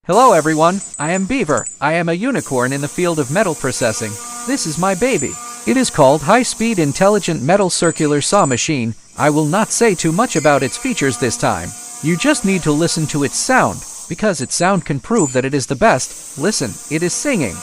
Hello everyone, I am Beaver. I am a unicorn in the field of metal processing. This is my baby. It is called High-Speed Intelligent Metal Circular Saw Machine. I will not say too much about its features this time. You just need to listen to its sound, because its sound can prove that it is the best. Listen, it is singing.